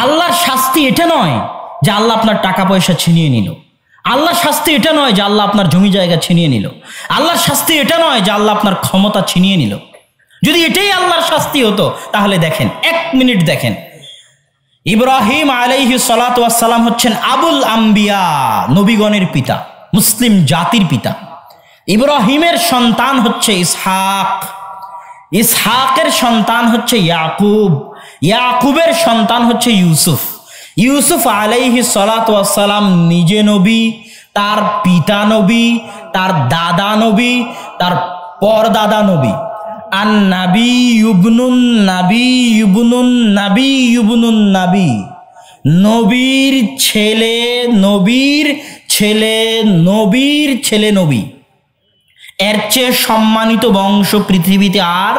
আল্লাহর শাস্তি এটা নয় যে আল্লাহ আপনার টাকা পয়সা ছিনিয়ে নিল। আল্লাহর শাস্তি এটা নয় যে আল্লাহ আপনার জমি জায়গা ছিনিয়ে নিল। আল্লাহর শাস্তি এটা নয় যে আল্লাহ আপনার ক্ষমতা ছিনিয়ে নিল। যদি এটাই আল্লাহর শাস্তি হতো তাহলে দেখেন, 1 মিনিট দেখেন, ইব্রাহিম আলাইহিস সালাতু ওয়াস সালাম হচ্ছেন আবুল আম্বিয়া, নবীগণের পিতা, মুসলিম জাতির পিতা। ইব্রাহিমের সন্তান হচ্ছে ইসহাক, ইসহাকের সন্তান হচ্ছে ইয়াকুব, ইয়াকুবের সন্তান হচ্ছে ইউসুফ। ইউসুফ আলাইহিস সালাতু ওয়াস সালাম নিজে নবী, তার পিতা নবী, তার দাদা নবী, তার পরদাদা নবী। আন নাবী ইবনুন নাবী ইবনুন নাবী ইবনুন নাবী, নবীর ছেলে নবীর ছেলে নবীর ছেলে নবী। এর চেয়ে সম্মানিত বংশ পৃথিবীতে আর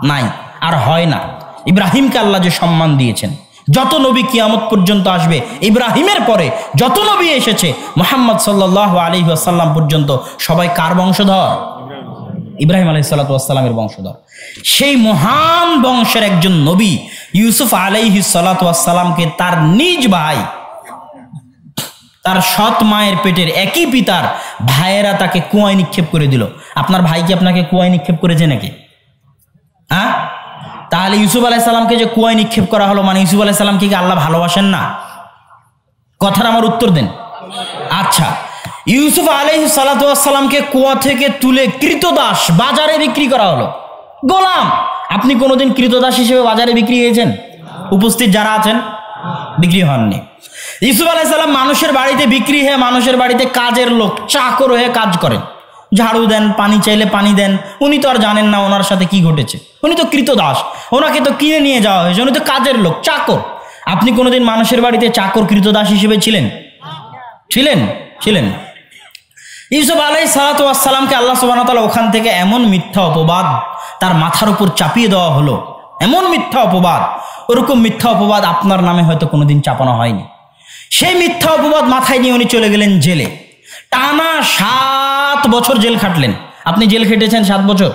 নাই, আর হয় না। ইব্রাহিমকে আল্লাহ যে সম্মান দিয়েছেন, যত নবী কিয়ামত পর্যন্ত আসবে, ইব্রাহিমের পরে যত নবী এসেছে মুহাম্মদ সাল্লাল্লাহু আলাইহি ওয়াসাল্লাম পর্যন্ত সবাই কার বংশধর? ইব্রাহিম আলাইহিস সালাতু ওয়াস সালামের বংশধর। সেই মহান বংশের একজন নবী ইউসুফ আলাইহিস সালাতু ওয়াস সালামকে তার নিজ ভাই, তার সৎ মায়ের পেটের একই পিতার ভাইয়েরা তাকে কুয়ায় নিক্ষেপ করে দিল। আপনার ভাই কি আপনাকে কুয়ায় নিক্ষেপ করেছে নাকি? হ্যাঁ? তাহলে ইউসুফ আলাইহিস সালামকে যে কুয়ায় নিক্ষেপ করা হলো, মানে ইউসুফ আলাইহিস সালামকে কি আল্লাহ ভালোবাসেন না? কথার আমার উত্তর দেন। আচ্ছা, ইউসুফ আলাইহিস সালাতু ওয়াস সালামকে কুয়া থেকে তুলে ক্রীতদাস বাজারে বিক্রি করা হলো, গোলাম। আপনি কোনোদিন ক্রীতদাস হিসেবে বাজারে বিক্রি হয়েছেন? উপস্থিত যারা আছেন, বিক্রি হননি। ইউসুফ আলাইহিস সালাম মানুষের বাড়িতে বিক্রি হয়ে মানুষের বাড়িতে কাজের লোক, চাকর হয়ে কাজ করেন, ঝাড়ু দেন, পানি চাইলে পানি দেন। উনি তো আর জানেন না ওনার সাথে কি ঘটেছে, উনি তো ক্রীতদাস, ওনাকে তো কিনে নিয়ে যাওয়া হয়েছে, উনি তো কাজের লোক, চাকর। আপনি কোনোদিন মানুষের বাড়িতে চাকর ক্রীতদাস হিসেবে ছিলেন? ছিলেন? ছিলেন। ইউসুফ আলাইহিস সালাতু ওয়াস সালামকে আল্লাহ সুবহানাহু ওয়া তাআলা ওখান থেকে এমন মিথ্যা অপবাদ তার মাথার উপর চাপিয়ে দেওয়া হলো, এমন মিথ্যা অপবাদ, ওরকম মিথ্যা অপবাদ আপনার নামে হয়তো কোনোদিন চাপানো হয়নি। সেই মিথ্যা অপবাদ মাথায় নিয়ে উনি চলে গেলেন জেলে। টানা 7 বছর জেল খাটলেন। আপনি জেল খেটেছেন 7 বছর?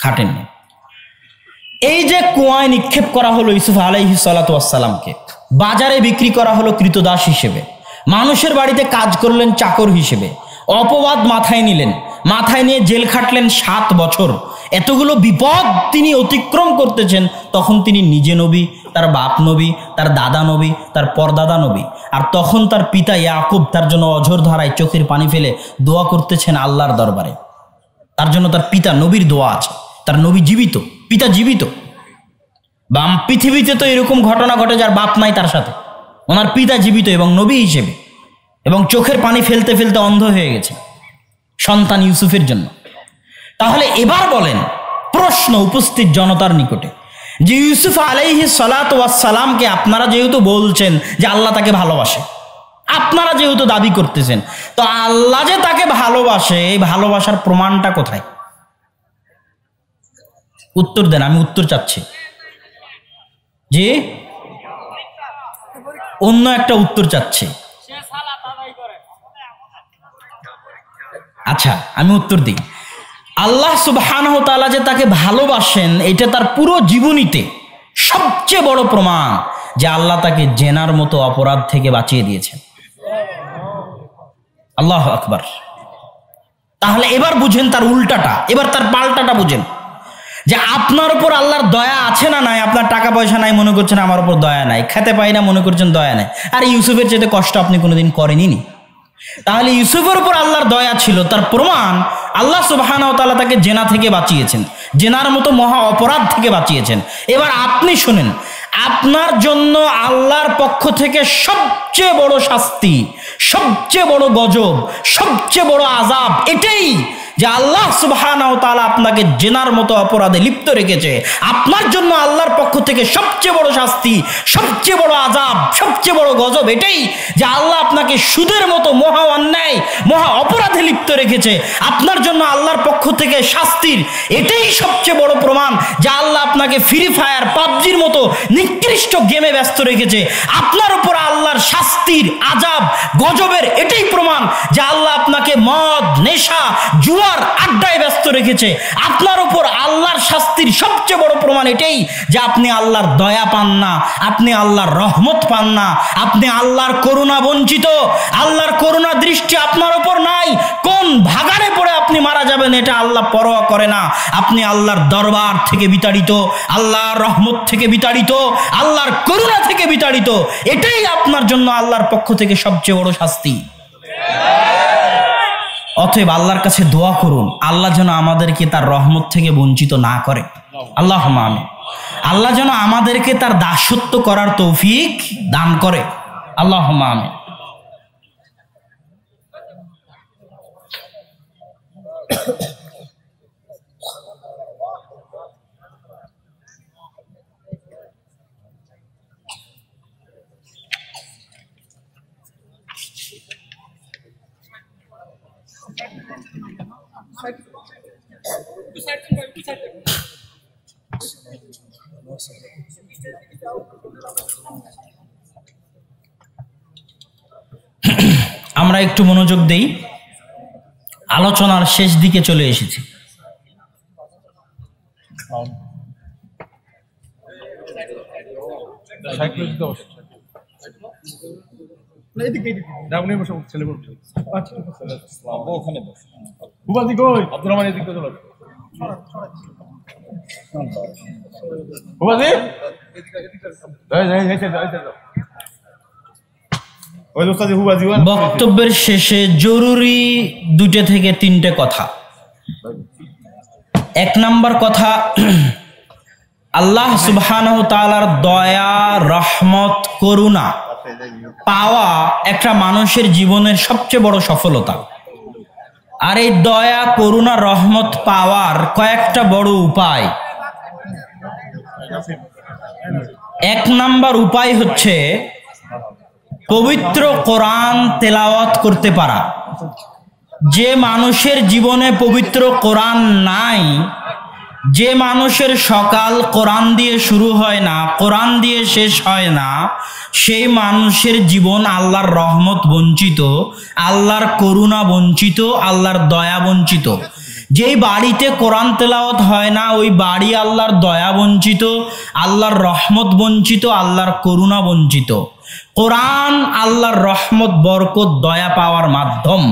খাটেননি। এই যে কুয়ায় নিক্ষেপ করা হলো ইউসুফ আলাইহিস সালাতু ওয়াস সালামকে, বাজারে বিক্রি করা হলো ক্রীতদাস হিসেবে, মানুষের বাড়িতে কাজ করলেন চাকর হিসেবে, অপবাদ মাথায় নিলেন, মাথায় নিয়ে জেল খাটলেন 7 বছর। এতগুলো বিপদ তিনি অতিক্রম করতেছেন, তখন তিনি নিজে নবী, তার বাপ নবী, তার দাদা নবী, তার পরদাদা নবী। আর তখন তার পিতা ইয়াকুব তার জন্য অঝোর ধারায় চোখের পানি ফেলে দোয়া করতেছেন আল্লাহর দরবারে। তার জন্য তার পিতা নবীর দোয়া আছে, তার নবী জীবিত, পিতা জীবিত। বাম পৃথিবীতে তো এরকম ঘটনা ঘটে যার বাপ নাই তার সাথে, ওনার পিতা জীবিত এবং নবী হিসেবে, এবং চোখের পানি ফেলতে ফেলতে অন্ধ হয়ে গেছে সন্তান ইউসুফের জন্য। তাহলে এবার বলেন, প্রশ্ন উপস্থিত জনতার নিকটে, যে ইউসুফ আলাইহিস সালাতু ওয়াস সালামকে আপনারা যেহেতু বলছেন যে আল্লাহ তাকে ভালোবাসে, আপনারা যেহেতু দাবি করতেছেন, তো আল্লাহ যে তাকে ভালোবাসে, এই ভালোবাসার প্রমাণটা কোথায়? উত্তর দেন, আমি উত্তর চাচ্ছি। যে অন্য একটা উত্তর চাচ্ছি। আচ্ছা, আমি উত্তর দিই। আল্লাহ সুবহানাহু ওয়া তাআলা যে তাকে ভালোবাসেন, এটা তার পুরো জীবনীতে সবচেয়ে বড় প্রমাণ যে আল্লাহ তাকে জেনার মতো অপরাধ থেকে বাঁচিয়ে দিয়েছেন। আল্লাহু আকবার। তাহলে এবার বুঝেন তার উল্টাটা, এবার তার পাল্টাটা বুঝেন, যে আপনার উপর আল্লাহর দয়া আছে না নাই? আপনার টাকা পয়সা নাই মনে করছেন আমার উপর দয়া নাই, খেতে পাই না মনে করছেন দয়া নাই। আর ইউসুফের চেয়ে কষ্ট আপনি কোনোদিন করেননি। তাহলে ইউসুফের উপর আল্লাহর দয়া ছিল, তার প্রমাণ আল্লাহ সুবহানাহু ওয়া তাআলা তাকে জেনা থেকে বাঁচিয়েছেন, জেনার মতো মহা অপরাধ থেকে বাঁচিয়েছেন। এবার আপনি শুনেন, আপনার জন্য আল্লাহর পক্ষ থেকে সবচেয়ে বড় শাস্তি, সবচেয়ে বড় গজব, সবচেয়ে বড় আযাব এটাই যে আল্লাহ সুবহানাহু ওয়া তাআলা আপনাকে জেনার মতো অপরাধে লিপ্ত রেখেছে। আপনার জন্য আল্লাহর পক্ষ থেকে সবচেয়ে বড় শাস্তি, সবচেয়ে বড় আযাব, সবচেয়ে বড় গজব এটাই যে আল্লাহ আপনাকে সুদের মতো মহা অন্যায়, মহা অপরাধে লিপ্ত রেখেছে। আপনার জন্য আল্লাহর পক্ষ থেকে শাস্তির এটাই সবচেয়ে বড় প্রমাণ যে আল্লাহ আপনাকে ফ্রি ফায়ার, পাবজির মতো নিকৃষ্ট গেমে ব্যস্ত রেখেছে। আপনার উপর আল্লাহ আল্লাহর শাস্তির, আযাব, গজবের এটাই প্রমাণ যে আল্লাহ আপনাকে মদ, নেশা, জুয়ার আড্ডায় ব্যস্ত রেখেছে। আপনার উপর আল্লাহর শাস্তির সবচেয়ে বড় প্রমাণ এটাই যে আপনি আল্লাহর দয়া পান না, আপনি আল্লাহর রহমত পান না, আপনি আল্লাহর করুণা বঞ্চিত। আল্লাহর করুণা দৃষ্টি আপনার উপর নাই। কোন ভাগাড়ে পড়ে আপনি মারা যাবেন এটা আল্লাহ পরোয়া করে না। আপনি আল্লাহর দরবার থেকে বিতাড়িত, আল্লাহর রহমত থেকে বিতাড়িত, আল্লাহর করুণা থেকে বিতাড়িত। এটাই আপনার জন্য আল্লাহর পক্ষ থেকে সবচেয়ে বড় শাস্তি। অতএব আল্লাহর কাছে দোয়া করুন আল্লাহ যেন আমাদেরকে তার রহমত থেকে বঞ্চিত না করে। আল্লাহুম্মা আমিন। আল্লাহ যেন আমাদেরকে তার দাসত্ব করার তৌফিক দান করে। আল্লাহুম্মা আমিন। আমরা একটু মনোযোগ দেই, আলোচনার শেষ দিকে চলে এসেছি। বক্তব্যের শেষে জরুরি 2 থেকে 3টে কথা। 1 নাম্বার কথা, আল্লাহ সুবহানাহু ওয়া তাআলার দয়া, রহমত, করুণা পাওয়া একটা মানুষের জীবনের সবচেয়ে বড় সফলতা। আর এই দয়া, করুণা, রহমত পাওয়ার কয়েকটা বড় উপায়। 1 নাম্বার উপায় হচ্ছে পবিত্র কোরআন তেলাওয়াত করতে পারা। যে মানুষের জীবনে পবিত্র কোরআন নাই, যে মানুষের সকাল কোরআন দিয়ে শুরু হয় না, কোরআন দিয়ে শেষ হয় না, সেই মানুষের জীবন আল্লাহর রহমত বঞ্চিত, আল্লাহর করুণা বঞ্চিত, আল্লাহর দয়া বঞ্চিত। যেই বাড়িতে কোরআন তেলাওয়াত হয় না ওই বাড়ি আল্লাহর দয়া বঞ্চিত, আল্লাহর রহমত বঞ্চিত, আল্লাহর করুণা বঞ্চিত। কোরআন আল্লাহর রহমত, বরকত, দয়া পাওয়ার মাধ্যম।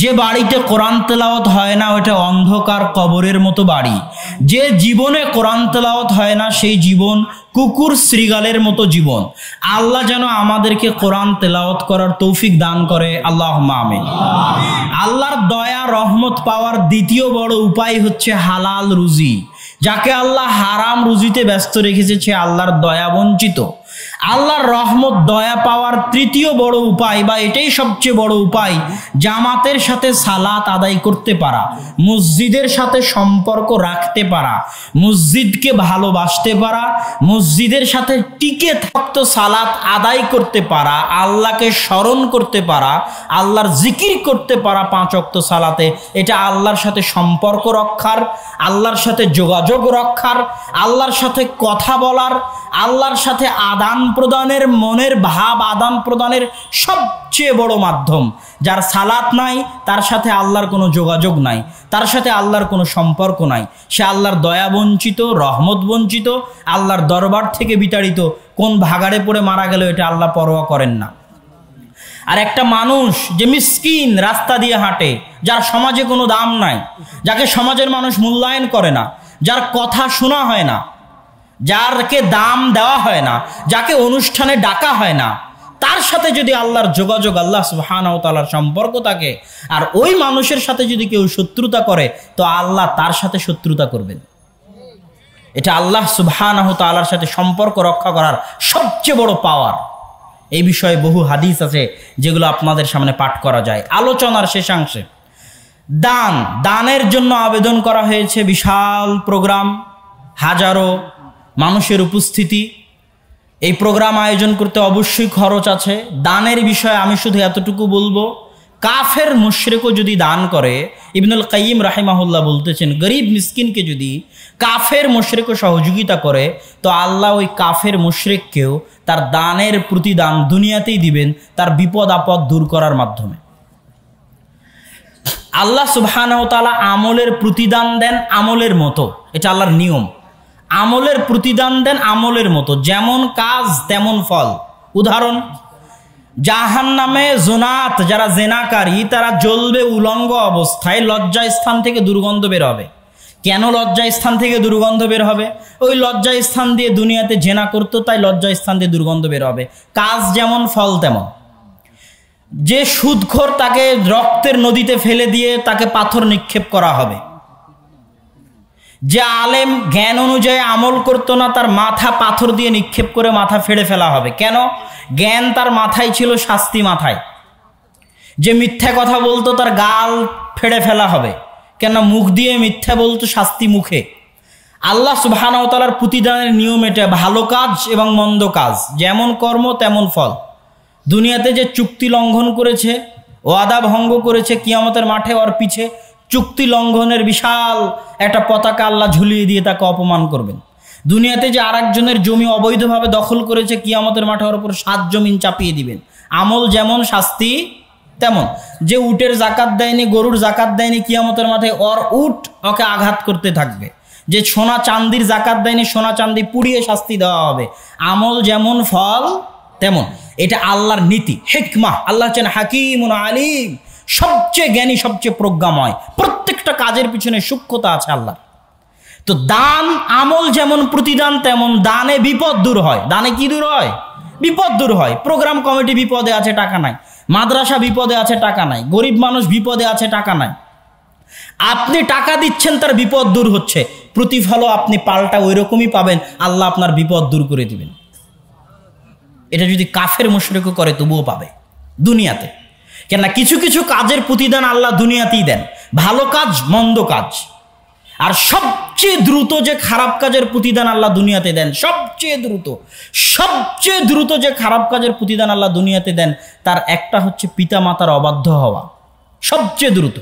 যে বাড়িতে কোরআন তেলাওয়াত হয় না ওটা অন্ধকার কবরের মতো বাড়ি। যে জীবনে কোরআন তেলাওয়াত হয় না সেই জীবন কুকুর শ্রীগালের মতো জীবন। আল্লাহ যেন আমাদেরকে কোরআন তেলাওয়াত করার তৌফিক দান করে। আল্লাহুম্মা আমিন। আল্লাহর দয়া, রহমত পাওয়ার দ্বিতীয় বড় উপায় হচ্ছে হালাল রুজি। যাকে আল্লাহ হারাম রুজিতে ব্যস্ত রেখেছে সে আল্লাহর দয়া বঞ্চিত। আল্লাহর রহমত, দয়া পাওয়ার তৃতীয় বড় উপায় বা এটাই সবচেয়ে বড় উপায়, জামাতের সাথে সালাত আদায় করতে পারা, মসজিদের সাথে সম্পর্ক রাখতে পারা, মসজিদকে ভালোবাসতে পারা, মসজিদের সাথে টিকে থাকতে সালাত আদায় করতে পারা, আল্লাহকে স্মরণ করতে পারা, আল্লাহর জিকির করতে পারা 5 ওয়াক্ত সালাতে। এটা আল্লাহর সাথে সম্পর্ক রক্ষার, আল্লাহর সাথে যোগাযোগ রক্ষার, আল্লাহর সাথে কথা বলার, আল্লাহর সাথে আদান প্রদানের, মনের ভাব আদান প্রদানের সবচেয়ে বড় মাধ্যম। যার সালাত নাই তার সাথে আল্লাহর কোনো যোগাযোগ নাই, তার সাথে আল্লাহর কোনো সম্পর্ক নাই। সে আল্লাহর দয়া বঞ্চিত, রহমত বঞ্চিত, আল্লাহর দরবার থেকে বিতাড়িত। কোন ভাগাড়ে পড়ে মারা গেল এটা আল্লাহ পরোয়া করেন না। আর একটা মানুষ যে মিসকিন, রাস্তা দিয়ে হাঁটে, যার সমাজে কোনো দাম নাই, যাকে সমাজের মানুষ মূল্যায়ন করে না, যার কথা শোনা হয় না, যারকে দাম দেওয়া হয় না, যাকে অনুষ্ঠানে ডাকা হয় না, তার সাথে যদি আল্লাহর যোগাযোগ, আল্লাহ সুবহানাহু ওয়া তাআলার সম্পর্ক থাকে, আর ওই মানুষের সাথে যদি কেউ শত্রুতা করে তো আল্লাহ তার সাথে শত্রুতা করবেন। এটা আল্লাহ সুবহানাহু ওয়া তাআলার সাথে সম্পর্ক রক্ষা করার সবচেয়ে বড় পাওয়ার। এই বিষয়ে বহু হাদিস আছে যেগুলো আপনাদের সামনে পাঠ করা যায়। আলোচনার শেষাংশে দানের জন্য আবেদন করা হয়েছে, বিশাল প্রোগ্রাম, হাজারো মানুষের উপস্থিতি। এই প্রোগ্রাম আয়োজন করতে অবশ্যই খরচ আছে। দানের বিষয়ে আমি শুধু এতটুকু বলবো, কাফের মুশরিকও যদি দান করে ইবনুল কাইয়িম রাহিমাহুল্লাহ বলতেছেন, গরিব মিসকিনকে যদি কাফের মুশরিকও সহযোগিতা করে তো আল্লাহ ওই কাফের মুশরিককেও তার দানের প্রতিদান দুনিয়াতেই দিবেন, তার বিপদ আপদ দূর করার মাধ্যমে। আল্লাহ সুবহানাহু ওয়া তাআলা আমলের প্রতিদান দেন আমলের মতো, এটা আল্লাহর নিয়ম। আমলের প্রতিদান দেন আমলের মতো, যেমন কাজ তেমন ফল। উদাহরণ, জাহান্নামে জোনাত যারা জেনাকারী তারা জ্বলবে উলঙ্গ অবস্থায়, লজ্জা স্থান থেকে দুর্গন্ধ বের হবে। কেন লজ্জা স্থান থেকে দুর্গন্ধ বের হবে? ওই লজ্জা স্থান দিয়ে দুনিয়াতে জেনা করতো, তাই লজ্জা স্থান দিয়ে দুর্গন্ধ বের হবে। কাজ যেমন ফল তেমন। যে সুদখোর তাকে রক্তের নদীতে ফেলে দিয়ে তাকে পাথর নিক্ষেপ করা হবে। যে আলেম জ্ঞান অনুযায়ী আমল করতো না তার মাথা পাথর দিয়ে নিক্ষেপ করে মাথা ফেড়ে ফেলা হবে। কেন? জ্ঞান তার মাথায় ছিল, শাস্তি মাথায়। যে মিথ্যা কথা বলতো তার গাল ফেড়ে ফেলা হবে, কেন? মুখ দিয়ে মিথ্যা বলতো, শাস্তি মুখে। আল্লাহ সুবহানাহু ওয়া তাআলার প্রতিদানের নিয়ম এটা, ভালো কাজ এবং মন্দ কাজ যেমন কর্ম তেমন ফল। দুনিয়াতে যে চুক্তি লঙ্ঘন করেছে, ওয়াদা ভঙ্গ করেছে, কিয়ামতের মাঠে ওর পিছে চুক্তি লঙ্ঘনের বিশাল একটা পতাকা আল্লাহ ঝুলিয়ে দিয়ে তাকে অপমান করবেন। দুনিয়াতে যে আরেকজনের জমি অবৈধভাবে দখল করেছে, কিয়ামতের মাঠে ওর উপর 7 জমিন চাপিয়ে দিবেন। আমল যেমন শাস্তি তেমন। যে উটের জাকাত দেয়নি, গরুর জাকাত দেয়নি, কিয়ামতের মাঠে ওর উট ওকে আঘাত করতে থাকবে। যে সোনা চান্দির জাকাত দেয়নি, সোনা চান্দি পুড়িয়ে শাস্তি দেওয়া হবে। আমল যেমন ফল তেমন। এটা আল্লাহর নীতি, হিকমা। আল্লাহ হচ্ছেন হাকিমুন আলিম, সবচেয়ে জ্ঞানী, সবচেয়ে প্রজ্ঞাময়। প্রত্যেকটা কাজের পিছনে সূক্ষ্মতা আছে আল্লাহ। তো দান আমল যেমন প্রতিদান তেমন দানে বিপদ দূর হয়। দানে কি দূর হয়? বিপদ দূর হয়। প্রোগ্রাম কমিটি বিপদে আছে, টাকা নাই। মাদ্রাসা বিপদে আছে, টাকা নাই। গরিব মানুষ বিপদে আছে, টাকা নাই। আপনি টাকা দিচ্ছেন, তার বিপদ দূর হচ্ছে, প্রতিফলও আপনি পাল্টা ওই রকমই পাবেন। আল্লাহ আপনার বিপদ দূর করে দিবেন। এটা যদি কাফের মুশরিকও করে তবুও পাবে দুনিয়াতে। কেননা কিছু কিছু কাজের প্রতিদান আল্লাহ দুনিয়াতেই দেন, ভালো কাজ মন্দ কাজ। আর সবচেয়ে দ্রুত যে খারাপ কাজের প্রতিদান আল্লাহ দুনিয়াতে দেন, সবচেয়ে দ্রুত যে খারাপ কাজের প্রতিদান আল্লাহ দুনিয়াতে দেন, তার একটা হচ্ছে পিতা মাতার অবাধ্য হওয়া। সবচেয়ে দ্রুত।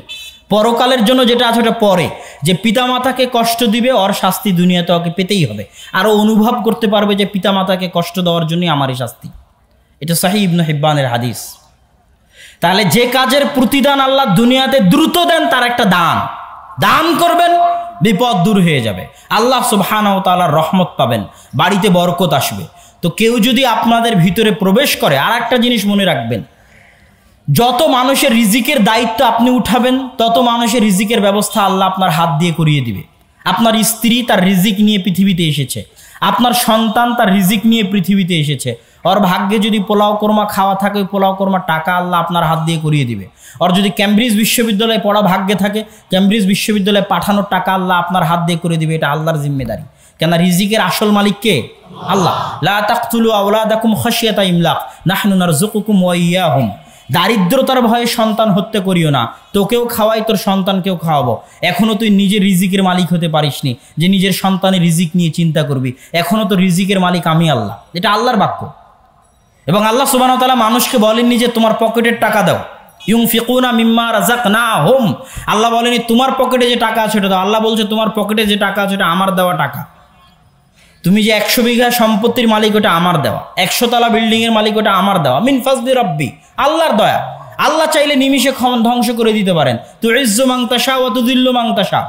পরকালের জন্য যেটা আছে ওটা পরে, যে পিতা মাতাকে কষ্ট দিবে ওর শাস্তি দুনিয়াতে ওকে পেতেই হবে। আরও অনুভব করতে পারবে যে পিতা মাতাকে কষ্ট দেওয়ার জন্যই আমারই শাস্তি। এটা সহিহ ইবনে হিব্বানের হাদিস। তাহলে যে কাজের প্রতিদান আল্লাহ দুনিয়াতে দ্রুত দেন তার একটা দান। দান করবেন, বিপদ দূর হয়ে যাবে, আল্লাহ সুবহানাহু ওয়া তাআলার রহমত পাবেন, বাড়িতে বরকত আসবে। তো কেউ যদি আপনাদের ভিতরে প্রবেশ করে, আর একটা জিনিস মনে রাখবেন, যত মানুষের রিজিকের দায়িত্ব আপনি উঠাবেন তত মানুষের রিজিকের ব্যবস্থা আল্লাহ আপনার হাত দিয়ে করিয়ে দিবে। আপনার স্ত্রী তার রিজিক নিয়ে পৃথিবীতে এসেছে, আপনার সন্তান তার রিজিক নিয়ে পৃথিবীতে এসেছে। ওর ভাগ্যে যদি পোলাও কোরমা খাওয়া থাকে, ওই পোলাও কোরমা টাকা আল্লাহ আপনার হাত দিয়ে করিয়ে দিবে। ওর যদি ক্যামব্রিজ বিশ্ববিদ্যালয়ে পড়া ভাগ্যে থাকে, ক্যামব্রিজ বিশ্ববিদ্যালয়ে পাঠানোর টাকা আল্লাহ আপনার হাত দিয়ে করে দিবে। এটা আল্লাহর জিম্মেদারি। কেন? রিজিকের আসল মালিক কে? আল্লাহ। লা তাকতুলু আওলাদাকুম খাশিয়াতা ইমলাক নাহনু নারযুকুকুম ওয়া ইয়াহুম। দারিদ্রতার ভয়ে সন্তান হত্যা করিও না, তোকেও খাওয়াই, তোর সন্তানকেও খাওয়াবো। এখনো তুই নিজের রিজিকের মালিক হতে পারিসনি যে নিজের সন্তানের রিজিক নিয়ে চিন্তা করবি। এখনো তো রিজিকের মালিক আমি আল্লাহ। এটা আল্লাহর বাক্য। এবং আল্লাহ সুবহানাহু ওয়া তাআলা মানুষকে বলেননি যে তোমার পকেটের টাকা দাও, ইউনফিকুনা মিম্মা রাযাকনাহুম। আল্লাহ বলেনি তোমার পকেটে যে টাকা আছে ওটা দাও। আল্লাহ বলছে তোমার পকেটে যে টাকা আছে ওটা আমার দেওয়া টাকা। তুমি যে 100 বিঘা সম্পত্তির মালিক ওটা আমার দেওয়া, 100 তলা বিল্ডিং এর মালিক ওটা আমার দেওয়া। মিন ফাজলি রাব্বি, আল্লাহর দয়া। আল্লাহ চাইলে নিমিষে ধ্বংস করে দিতে পারেন। তুইজ্জু মান তাশা ওয়া তুযিল্লু মান তাশা,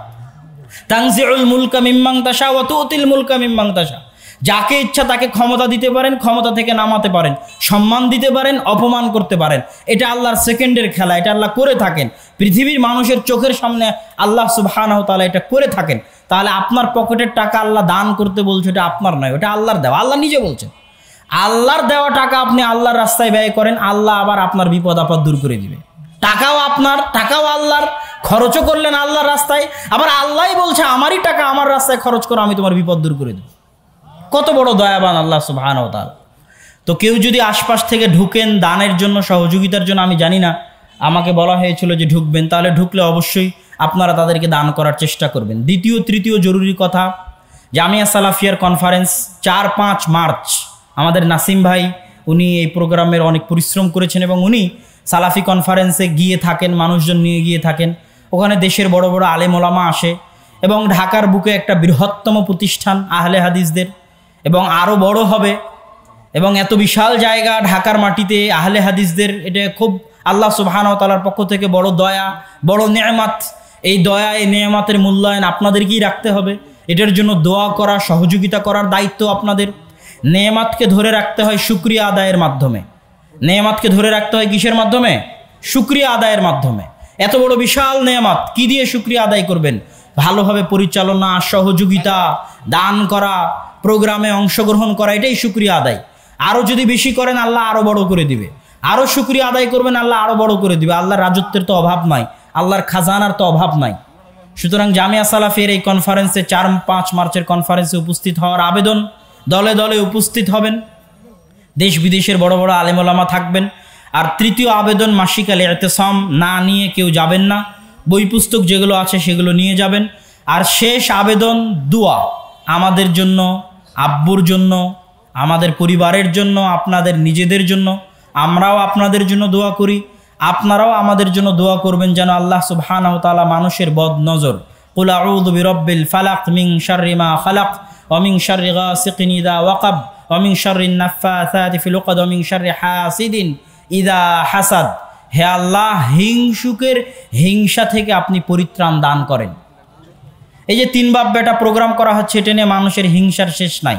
তানজিউল মুলকা মিম্মান তাশা ওয়া তুতিল মুলকা মিম্মান তাশা। যাকে ইচ্ছা তাকে ক্ষমতা দিতে পারেন, ক্ষমতা থেকে নামাতে পারেন, সম্মান দিতে পারেন, অপমান করতে পারেন। এটা আল্লাহর সেকেন্ডের খেলা, এটা আল্লাহ করে থাকেন। পৃথিবীর মানুষের চোখের সামনে আল্লাহ সুবহানাহু ওয়া তাআলা এটা করে থাকেন। তাহলে আপনার পকেটের টাকা আল্লাহ দান করতে বলছে, এটা আপনার নয়, ওটা আল্লাহর দেওয়া। আল্লাহ নিজে বলছেন আল্লাহর দেওয়া টাকা আপনি আল্লাহর রাস্তায় ব্যয় করেন, আল্লাহ আবার আপনার বিপদ আপদ দূর করে দিবে। টাকাও আপনার, টাকাও আল্লাহর, খরচও করলেন আল্লাহর রাস্তায়, আবার আল্লাহই বলছে আমারই টাকা আমার রাস্তায় খরচ করো, আমি তোমার বিপদ দূর করে দেব। কত বড় দয়াবান আল্লাহ সুবহানাহু ওয়া তাআলা। তো কেউ যদি আশপাশ থেকে ঢুকেন দানের জন্য, সহযোগিতার জন্য, আমি জানি না, আমাকে বলা হয়েছিল যে ঢুকবেন, তাহলে ঢুকলে অবশ্যই আপনারা তাদেরকে দান করার চেষ্টা করবেন। দ্বিতীয় তৃতীয় জরুরি কথা, জামিয়া সালাফিয়ার কনফারেন্স 4-5 মার্চ, আমাদের নাসিম ভাই উনি এই প্রোগ্রামের অনেক পরিশ্রম করেছেন এবং উনি সালাফি কনফারেন্সে গিয়ে থাকেন, মানুষজন নিয়ে গিয়ে থাকেন। ওখানে দেশের বড় বড় আলেম ওলামা আসে এবং ঢাকার বুকে একটা বৃহত্তম প্রতিষ্ঠান আহলে হাদিসদের, এবং আরও বড় হবে। এবং এত বিশাল জায়গা ঢাকার মাটিতে আহলে হাদিসদের, এটা খুব আল্লাহ সুবহানাহু ওয়া তাআলার পক্ষ থেকে বড় দয়া, বড় নেয়ামত। এই দয়া, এই নেয়ামতের মূল্যায়ন আপনাদেরকেই রাখতে হবে। এটার জন্য দোয়া করা, সহযোগিতা করার দায়িত্ব আপনাদের। নেয়ামতকে ধরে রাখতে হয় শুকরিয়া আদায়ের মাধ্যমে। নেয়ামতকে ধরে রাখতে হয় কিসের মাধ্যমে? শুকরিয়া আদায়ের মাধ্যমে। এত বড় বিশাল নেয়ামত কি দিয়ে শুকরিয়া আদায় করবেন? ভালোভাবে পরিচালনা, সহযোগিতা, দান করা, প্রোগ্রামে অংশগ্রহণ করা, এটাই শুকরিয়া আদায়। আরও যদি বেশি করেন আল্লাহ আরও বড় করে দিবে। আরও শুকরিয়া আদায় করবেন আল্লাহ আরও বড় করে দিবে। আল্লাহর রাজত্বের তো অভাব নাই, আল্লাহর খাজানার তো অভাব নাই। সুতরাং জামিয়া সালাফির এই কনফারেন্সে 4-5 মার্চের কনফারেন্সে উপস্থিত হওয়ার আবেদন। দলে দলে উপস্থিত হবেন, দেশ বিদেশের বড় বড় আলেম ওলামা থাকবেন। আর তৃতীয় আবেদন, মাসিক আল ইতিসাম না নিয়ে কেউ যাবেন না, বই পুস্তক যেগুলো আছে সেগুলো নিয়ে যাবেন। আর শেষ আবেদন, দোয়া আমাদের জন্য, আব্বুর জন্য, আমাদের পরিবারের জন্য, আপনাদের নিজেদের জন্য। আমরাও আপনাদের জন্য দোয়া করি, আপনারাও আমাদের জন্য দোয়া করবেন যেন আল্লাহ সুবহানাহু ওয়া তাআলা মানুষের বদ নজর, কুল আউযু বিরাব্বিল ফালাক মিন শাররি মা খালাক ওয়া মিন শাররি গাসিকিন ইযা ওয়াকাব ওয়া মিন শাররিন নাফাসাতি ফিল উকদ ওয়া মিন শাররি হাসিদিন ইযা হাসাদ। হে আল্লাহ, হিংসুকের হিংসা থেকে আপনি পরিত্রাণ দান করেন। এই যে 3 বাপ বেটা প্রোগ্রাম করা হচ্ছে, এটা নিয়ে মানুষের হিংসার শেষ নাই।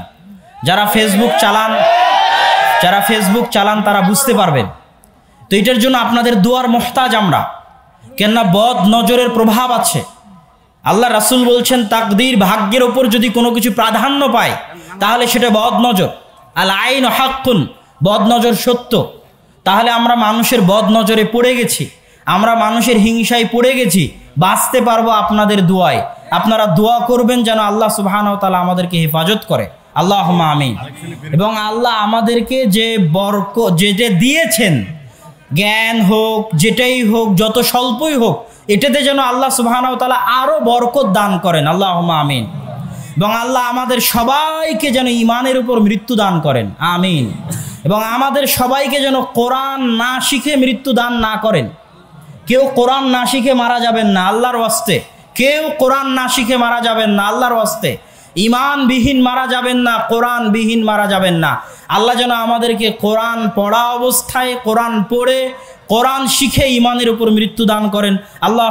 যারা ফেসবুক চালান তারা বুঝতে পারবেন। তো এটার জন্য আপনাদের দোয়ার মুহতাজ আমরা, কেননা বদ নজরের প্রভাব আছে। আল্লাহ রাসূল বলছেন, তাকদীর, ভাগ্যের ওপর যদি কোনো কিছু প্রাধান্য পায় তাহলে সেটা বদ নজর। আল আইন হাক্কুন, বদ নজর সত্য। তাহলে আমরা মানুষের বদ নজরে পড়ে গেছি, আমরা মানুষের হিংসায় পড়ে গেছি। বাঁচতে পারবো আপনাদের দোয়ায়। আপনারা দোয়া করবেন যেন আল্লাহ সুবহানাহু ওয়া তাআলা আমাদেরকে হেফাজত করে। আল্লাহুম্মা আমিন। এবং আল্লাহ আমাদেরকে যে বরকত যেটা দিয়েছেন, জ্ঞান হোক, যেটাই হোক, যত স্বল্পই হোক, এটাতে যেন আল্লাহ সুবহানাহু ওয়া তাআলা আরও বরকত দান করেন। আল্লাহুম্মা আমিন। এবং আল্লাহ আমাদের সবাইকে যেন ঈমানের উপর মৃত্যু দান করেন। আমিন। এবং আমাদের সবাইকে যেন কোরআন না শিখে মৃত্যু দান না করেন। কেউ কোরআন না শিখে মারা যাবেন না, আল্লাহর ওয়াস্তে। কেউ কোরআন না শিখে মারা যাবেন না, আল্লাহর ওয়াস্তে। ঈমানবিহীন মারা যাবেন না, কোরআনবিহীন মারা যাবেন না। আল্লাহ যেন আমাদেরকে কোরআন পড়া অবস্থায়, কোরআন পড়ে, কোরআন শিখে ঈমানের উপর মৃত্যু দান করেন। আল্লাহ